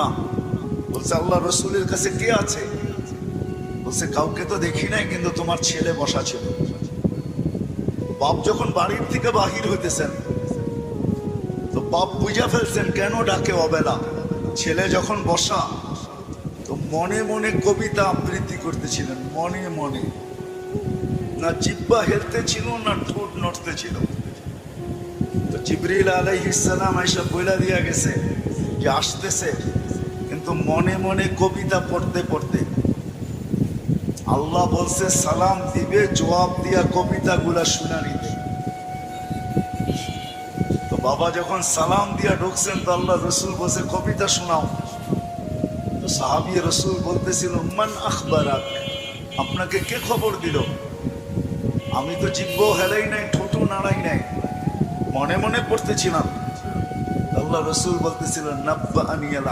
না। বলছে আল্লাহ রসুলের কাছে কে আছে? বলছে কাউকে তো দেখি নাই, কিন্তু তোমার ছেলে বসা ছিল। বাপ যখন বাড়ির থেকে বাহির হইতেছেন তো বাপ বুঝা ফেলছেন কেন ডাকে অবেলা। ছেলে যখন বসা তো মনে মনে কবিতা আবৃত্তি করতেছিলেন, মনে মনে। না জিব্বা হেলতে ছিল না ঠোঁট নড়তে ছিল। তো জিবরিল আলাইহিস সালাম আয়েশা বইলা দিয়া গেছে যে আসতেছে, কিন্তু মনে মনে কবিতা পড়তে পড়তে। আল্লাহ বলছে সালাম দিবে, জবাব দিয়া কবিতা গুলা শুনা নিতে। তো বাবা যখন সালাম দিয়া ঢুকছেন তো আল্লাহ রসুল বলছে কবিতা শোনাও। তো সাহাবী রসুল বলতেছিল মান আখবারাক, আপনাকে কে খবর দিল? আমি তো জিব্বো হেলাই নাই, ঠোঁটো নাড়াই নাই, মনে মনে পড়তেছিলাম। আল্লাহ রসুল বলতেছিলেন নাব্বাআনি আল